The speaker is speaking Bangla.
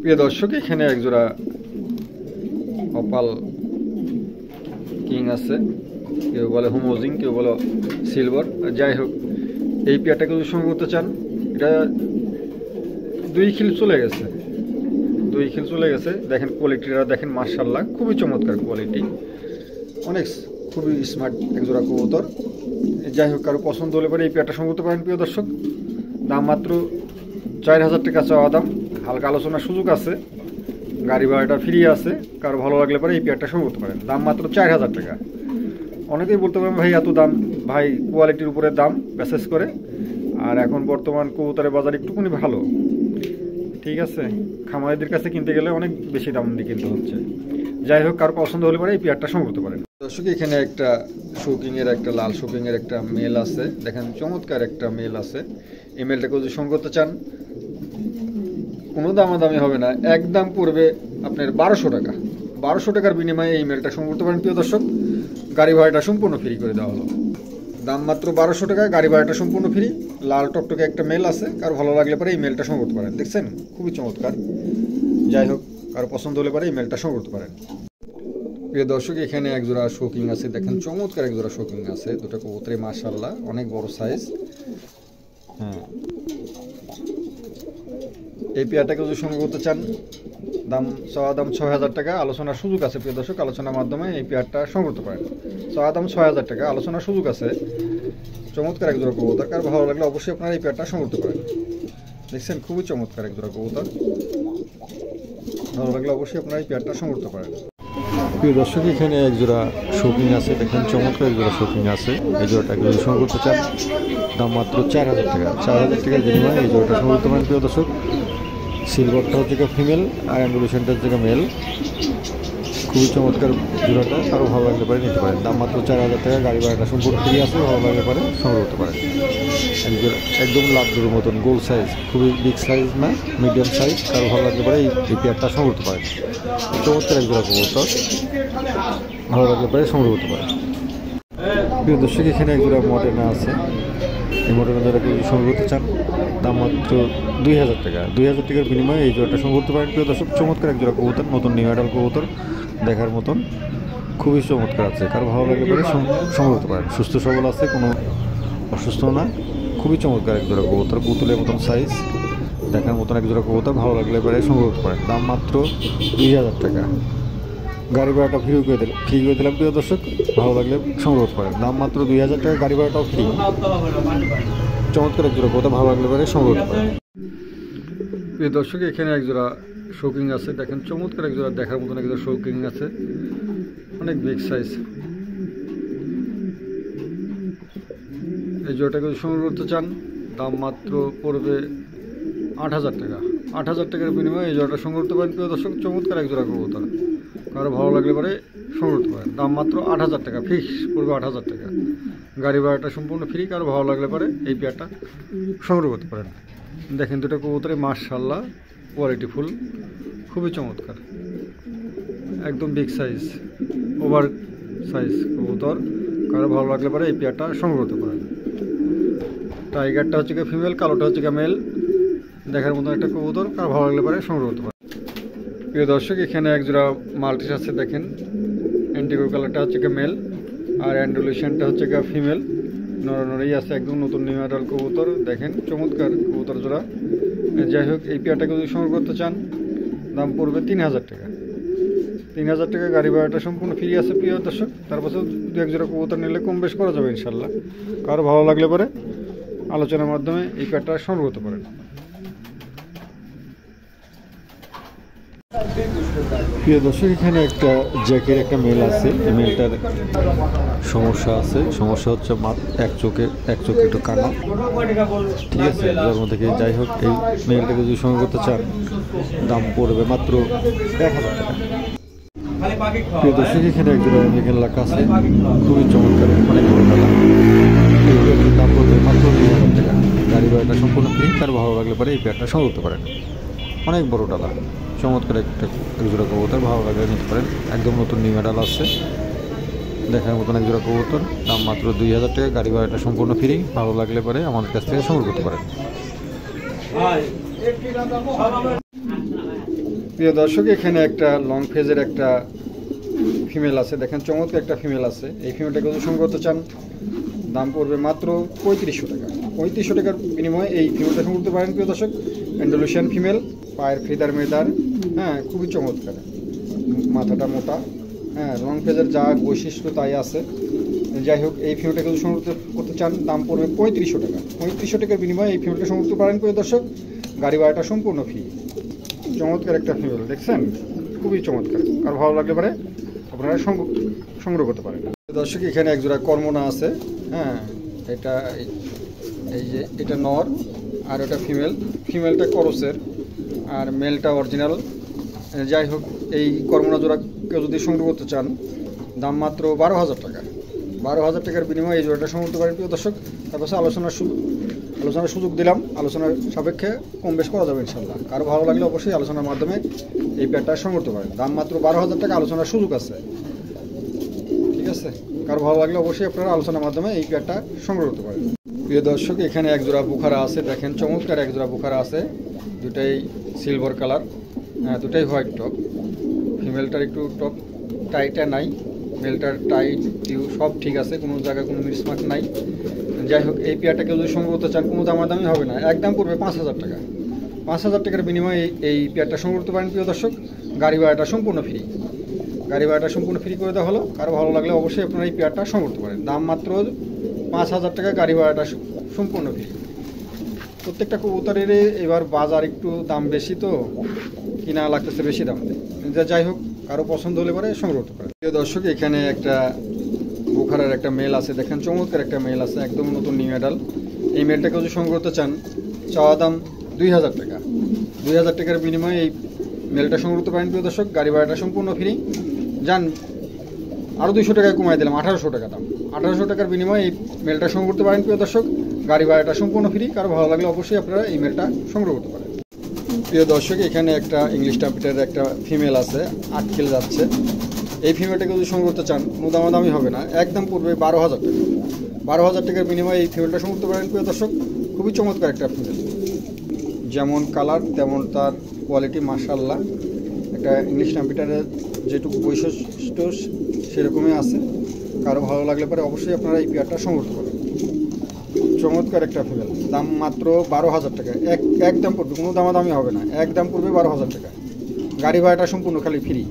প্রিয় দর্শক, এখানে একজোড়া অপাল কিং আছে, কেউ বলে হোমোজিং, কেউ বলে সিলভার। যাই হোক, এই পেয়ারটাকে যদি সঙ্গে করতে চান, এটা 2 খিল চলে গেছে, 2 খিল চলে গেছে। দেখেন কোয়ালিটিটা, দেখেন মাশাআল্লাহ, খুবই চমৎকার কোয়ালিটি, অনেক খুবই স্মার্ট একজোড়া কবুতর। যাই হোক, কারো পছন্দ হলে পরে এই পেয়ারটা সঙ্গে করতে পারেন। প্রিয় দর্শক, দাম মাত্র 4000 টাকা চাওয়া দাম, হালকা আলোচনার সুযোগ আছে, গাড়ি ভাড়াটা ফ্রি আছে। কারো ভালো লাগলে পরে এই পেয়ারটা সঙ্গে করতে পারেন, দাম মাত্র 4000 টাকা। অনেকেই বলতে পারেন ভাই এত দাম, ভাই কোয়ালিটির উপরে দাম বিশেষ করে, আর এখন বর্তমান কবুতরের বাজার একটুখানি ভালো, ঠিক আছে, খামারিদের কাছে কিনতে গেলে অনেক বেশি দাম দিয়ে কিনতে হচ্ছে। যাই হোক, কারো পছন্দ হলে পরে এই পেয়ারটা সঙ্গে করতে পারেন। দর্শক, এখানে একটা শোকিংয়ের, একটা লাল শোকিংয়ের একটা মেল আছে, দেখেন চমৎকার একটা মেল আছে। এই মেলটাকে যদি সঙ্গে করতে চান, কোনো দামাদামি হবে না, একদম পড়বে আপনার 1200 টাকা। 1200 টাকার বিনিময়ে এই মেলটা সঙ্গে করতে পারেন। প্রিয় দর্শক, গাড়ি ভাড়াটা সম্পূর্ণ ফ্রি করে দেওয়া হলো, দাম মাত্র 1200 টাকা, গাড়ি ভাড়াটা সম্পূর্ণ ফ্রি। লাল টকটকে একটা মেল আছে, কারো ভালো লাগলে পরে এই মেলটা সঙ্গে করতে পারেন। দেখছেন, খুবই চমৎকার। যাই হোক, কারো পছন্দ হলে পরে এই মেলটা সঙ্গে করতে পারেন। প্রিয় দর্শক, এখানে একজোড়া শোকিং আছে, দেখেন চমৎকার একজোড়া শোকিং আছে, দুটো কবুতরে মাশাআল্লাহ অনেক বড় সাইজ। হ্যাঁ, এই পেয়ারটাকে যদি সঙ্গে করতে চান, দাম 6000 টাকা, আলোচনার সুযোগ আছে। প্রিয় দর্শক, আলোচনার মাধ্যমে এই পেয়ারটা সঙ্গে করতে পারেন। 6000 টাকা, আলোচনার সুযোগ আছে। চমৎকার একজোড়া কবুতর, কার ভালো লাগলে অবশ্যই আপনারা এই পেয়ারটা সঙ্গে করতে পারেন। দেখছেন, খুবই চমৎকার একজোড়া কবুতর, ভালো লাগলে অবশ্যই আপনারা এই পেয়ারটা সঙ্গে করতে পারেন। প্রিয় দর্শক, এখানে একজোড়া শোকিং আছে, দেখেন চমৎকার একজোড়া শোকিং আছে। এই জোড়াটাকে যদি সঙ্গে করতে চান, দাম মাত্র 4000 টাকা। 4000 টাকার বিনিময়ে এই জোড়াটা সঙ্গে করতে পারেন। প্রিয় দর্শক, সিলভারটা হচ্ছে ফিমেল আর অ্যান্ডুলেশনটা হচ্ছে মেল, খুবই চমৎকার জোড়াটা, কারো ভালো লাগলে পারে নিতে পারেন। দাম মাত্র 4000 টাকা, গাড়ি ভাড়াটা সম্পূর্ণ ফ্রি আছে, ভালো লাগলে পারে সংগ্রহ করতে পারেন। একদম লাড্ডুর মতন গোল সাইজ, খুবই বিগ সাইজ না, মিডিয়াম সাইজ, কারো ভালো লাগলে পারে এই পেয়ারটা সংগ্রহ করতে পারেন। চমৎকার এক জোড়া কবুতর, ভালো লাগলে পারে সংগ্রহ করতে পারেন। প্রিয় দর্শক, এখানে এক জোড়া মডেনা আছে, এই মডেনা জোড়াকে যদি সংগ্রহ করতে চান, দাম মাত্র 2000 টাকা। 2000 টাকার বিনিময়ে এই জোড়াটা সংগ্রহ করতে পারেন। প্রিয় দর্শক, চমৎকার এক জোড়া কবুতর, নতুন নিউ অ্যাডাল কবুতর, দেখার মতন খুবই চমৎকার আছে, কারো ভালো লাগলে পরে সংগ্রহ করতে পারেন। সুস্থ সবল আছে, কোনো অসুস্থ না, খুবই চমৎকার এক জোড়া কবুতর, পুতুলের মতন সাইজ, দেখার মতন এক জোড়া কবুতর, ভালো লাগলে পরে সংগ্রহ করতে পারেন। দাম মাত্র 2000 টাকা, গাড়ি ভাড়াটা ফ্রি করে দিলাম। প্রিয় দর্শক, ভালো লাগলে সংগ্রহ করতে পারেন। দাম মাত্র 2000 টাকা, গাড়ি ভাড়াটাও ফ্রি। চমৎকার এক জোড়া কবুতর, ভালো লাগলে পরে সংগ্রহ করতে পারেন। প্রিয় দর্শক, এখানে এক জোড়া শোকিং আছে, দেখেন চমৎকার এক জোড়া, দেখার মতন এক জোড়া শোকিং আছে, অনেক বিগ সাইজ। এই জোড়াটাকে যদি সংগ্রহ করতে চান, দাম মাত্র পড়বে 8000 টাকা। 8000 টাকার বিনিময়ে এই জোড়াটা সংগ্রহ করতে পারেন। প্রিয় দর্শক, চমৎকার এক জোড়া কবুতর, কারো ভালো লাগলে পরে সংগ্রহ করতে পারেন। দাম মাত্র 8000 টাকা, ফিক্স পড়বে 8000 টাকা, গাড়ি ভাড়াটা সম্পূর্ণ ফ্রি। কারো ভালো লাগলে পরে এই পেয়ারটা সংগ্রহ করতে পারেন। দেখেন, দুটো কবুতরে মাশাআল্লাহ কোয়ালিটি ফুল, খুবই চমৎকার, একদম বিগ সাইজ, ওভার সাইজ কবুতর, কারো ভালো লাগলে পরে এই পেয়ারটা সংগ্রহ করতে পারেন। টাইগারটা হচ্ছে গিয়ে ফিমেল, কালোটা হচ্ছে গিয়ে মেল, দেখার মতো একটা কবুতর, কারো ভালো লাগলে পরে সংগ্রহ করতে পারেন। প্রিয় দর্শক, এখানে একজোড়া মাল্টিস আছে, দেখেন অ্যান্টিগো কালারটা হচ্ছে গিয়ে মেল আর অ্যান্ডুলেশনটা হচ্ছে গিয়ে ফিমেল, নড়ানড়ি আছে, একদম নতুন নিউ অ্যাডাল কবুতর, দেখেন চমৎকার কবুতর জোড়া। যাই হোক, এই পেয়ারটাকে যদি সংগ্রহ করতে চান, দাম পড়বে 3000 টাকা। 3000 টাকা, গাড়ি ভাড়াটা সম্পূর্ণ ফ্রি আছে। প্রিয় দর্শক, তারপর দু এক জোড়া কবুতর নিলে কম বেশ করা যাবে ইনশাল্লাহ। কারো ভালো লাগলে পরে আলোচনার মাধ্যমে এই পেয়ারটা সংগ্রহ করতে পারেন। প্রিয় দর্শক, এখানে একটা জ্যাকের একটা মেল আছে, এই মেলটার সমস্যা আছে, সমস্যা হচ্ছে এক চোখে একটু কানা, ঠিক আছে, জন্ম থেকে। যাই হোক, এই মেলটাকে যদি সংগ্রহ করতে চান, দাম পড়বে মাত্র 1000 টাকা। প্রিয় দর্শক, এখানে একজন আমেরিকান লাক আছে, খুবই চমৎকার, অনেক বড় টাকা, দাম পড়বে মাত্র 2000 টাকা, গাড়ি ভাড়াটা সম্পূর্ণ ফ্রি। তার ভালো লাগলে পরে এই পেয়ারটা সংগ্রহ করতে পারেন। অনেক বড় টাকা, চমৎকার একটা একজোড়া কবুতর, ভালো লাগলে নিতে পারেন। একদম নতুন নিউ অ্যাডাল আছে, দেখার মতন একজোড়া কবুতর, দাম মাত্র 2000 টাকা, গাড়ি ভাড়াটা সম্পূর্ণ ফ্রি। ভালো লাগলে পরে আমাদের কাছ থেকে সংগ্রহ করতে পারেন। প্রিয় দর্শক, এখানে একটা লং ফেজের একটা ফিমেল আছে, দেখেন চমৎকার একটা ফিমেল আছে। এই ফিমেলটাকে যদি সংগ্রহ করতে চান দাম পড়বে মাত্র 3500 টাকা। 3500 টাকার বিনিময়ে এই ফিমেলটা সংগ্রহ করতে পারেন প্রিয় দর্শক। অ্যান্ডালুসিয়ান ফিমেল, পায়ের ফেদার মেদার, হ্যাঁ খুবই চমৎকার, মাথাটা মোটা, হ্যাঁ লং ফেজের যা বৈশিষ্ট্য তাই আছে। যাই হোক, এই ফিমেলটাকে যদি সংগ্রহ করতে চান দাম পড়বে 3500 টাকা। 3500 টাকার বিনিময়ে এই ফিমেলটা সংগ্রহ করতে পারেন প্রিয় দর্শক। গাড়ি ভাড়াটা সম্পূর্ণ ফ্রি। চমৎকার একটা ফিমেল, দেখছেন খুবই চমৎকার। আর ভালো লাগলে পারে আপনারা সংগ্রহ করতে পারেন। দর্শক, এখানে একজোড়া কর্মনা আছে, হ্যাঁ এটা এই যে এটা নর আর এটা ফিমেল। ফিমেলটা করসের আর মেলটা অরিজিনাল। যাই হোক, এই কর্মনা জোড়া কেউ যদি সংগ্রহ করতে চান দাম মাত্র 12,000 টাকা। 12,000 টাকার বিনিময়ে এই জোড়াটা সংগ্রহ করতে পারেন প্রিয় দর্শক। তারপর আলোচনার সুযোগ দিলাম, আলোচনার সাপেক্ষে কম বেশ করা যাবে ইনশাল্লাহ। কারো ভালো লাগলে অবশ্যই আলোচনার মাধ্যমে এই পেয়ারটা সংগ্রহ করতে পারেন। দাম মাত্র 12,000 টাকা, আলোচনার সুযোগ আছে, ঠিক আছে। কারো ভালো লাগলে অবশ্যই আপনারা আলোচনার মাধ্যমে এই পেয়ারটা সংগ্রহ করতে পারেন। প্রিয় দর্শক, এখানে একজোড়া বুখারা আছে, দেখেন চমৎকার একজোড়া বুখারা আছে। দুটাই সিলভার কালার, হ্যাঁ দুটাই হোয়াইট টপ। ফিমেলটার একটু টপ টাইটা নাই, মেলটার টাইট টিউ সব ঠিক আছে, কোনো জায়গায় কোনো মিসমার্ক নাই। যাই হোক, এই পেয়ারটাকে যদি সংগ্রহ করতে চান কোনো দামাদামি হবে না, একদম পড়বে 5,000 টাকা। 5,000 টাকার বিনিময়ে এই পেয়ারটা সংগ্রহ করতে পারেন প্রিয় দর্শক। গাড়ি ভাড়াটা সম্পূর্ণ ফ্রি। গাড়ি ভাড়াটা সম্পূর্ণ ফ্রি করে দেওয়া হলো। কারো ভালো লাগলে অবশ্যই আপনারা এই পেয়ারটা সংগ্রহ করতে পারেন। দাম মাত্র 5,000 টাকা, গাড়ি ভাড়াটা সম্পূর্ণ ফ্রি। প্রত্যেকটা কবুতরের এবার বাজার একটু দাম বেশি, তো কিনা লাগতেছে বেশি দাম। যাই হোক, কারো পছন্দ হলে পরে সংগ্রহ করতে পারেন। প্রিয় দর্শক, এখানে একটা বুখারার একটা মেল আছে, দেখেন চমৎকার একটা মেল আছে, একদম নতুন নিউ অ্যাডাল। এই মেলটাকে যদি সংগ্রহ করতে চান চাওয়া দাম 2,000 টাকা। 2,000 টাকার বিনিময়ে এই মেলটা সংগ্রহ করতে পারেন প্রিয় দর্শক। গাড়ি ভাড়াটা সম্পূর্ণ ফ্রি। যান আরও 200 টাকায় কমাই দিলাম, 1,800 টাকা দাম। 1,800 টাকার বিনিময়ে এই মেলটা সংগ্রহ করতে পারেন প্রিয় দর্শক। গাড়ি ভাড়াটা সম্পূর্ণ ফ্রি। কারো ভালো লাগলে অবশ্যই আপনারা এই মেলটা সংগ্রহ করতে পারেন। প্রিয় দর্শক, এখানে একটা ইংলিশ টার্পিটের একটা ফিমেল আছে, 8 কিলো যাচ্ছে। এই ফিমেলটাকে যদি সংগ্রহ করতে চান কোনো দামাদামি হবে না, একদম পড়বে 12,000 টাকা। 12,000 টাকার বিনিময়ে এই ফিমেলটা সংগ্রহ করতে পারেন প্রিয় দর্শক। খুবই চমৎকার একটা ফিমেল, যেমন কালার তেমন তার কোয়ালিটি মাশাআল্লাহ। একটা ইংলিশ টার্পিটারের যেটুকু বৈশিষ্ট্য সেরকমই আছে। কারো ভালো লাগলে পরে অবশ্যই আপনারা এই পেয়ারটা সংগ্রহ করতে পারেন। চমৎকার একটা ফিমেল, দাম মাত্র 12,000 টাকা। একদম পড়বে, কোনো দামাদামি হবে না, একদম পড়বে 12,000 টাকা। গাড়ি ভাড়াটা সম্পূর্ণ খালি ফ্রি।